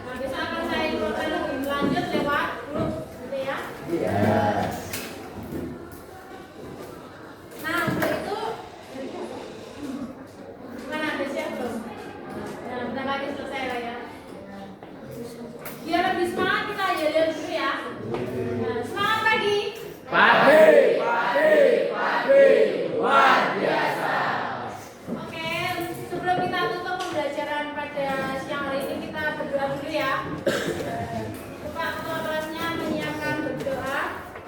Nah, bisa akan saya infokan lebih lanjut lewat grup gitu ya. Ya. Nah, untuk itu mana ada siap belum? Nah, bentar lagi selesai lah ya. Biar lebih semangat kita yel-yel dulu ya. Nah, semangat pagi. Pagi, luar biasa. Oke, sebelum kita tutup pembelajaran pada siang hari ini kita berdoa dulu ya. Pak ketua kelasnya menyiapkan berdoa.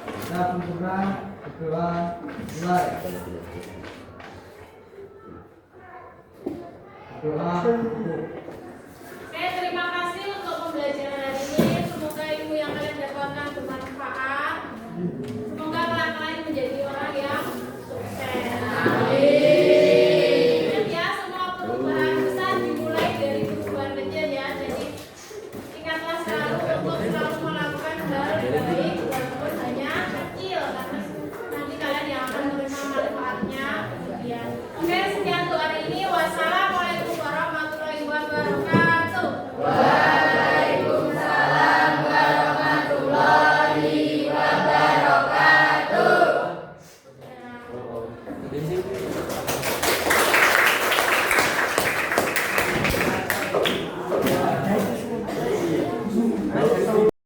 Kita berdoa mulai. Doa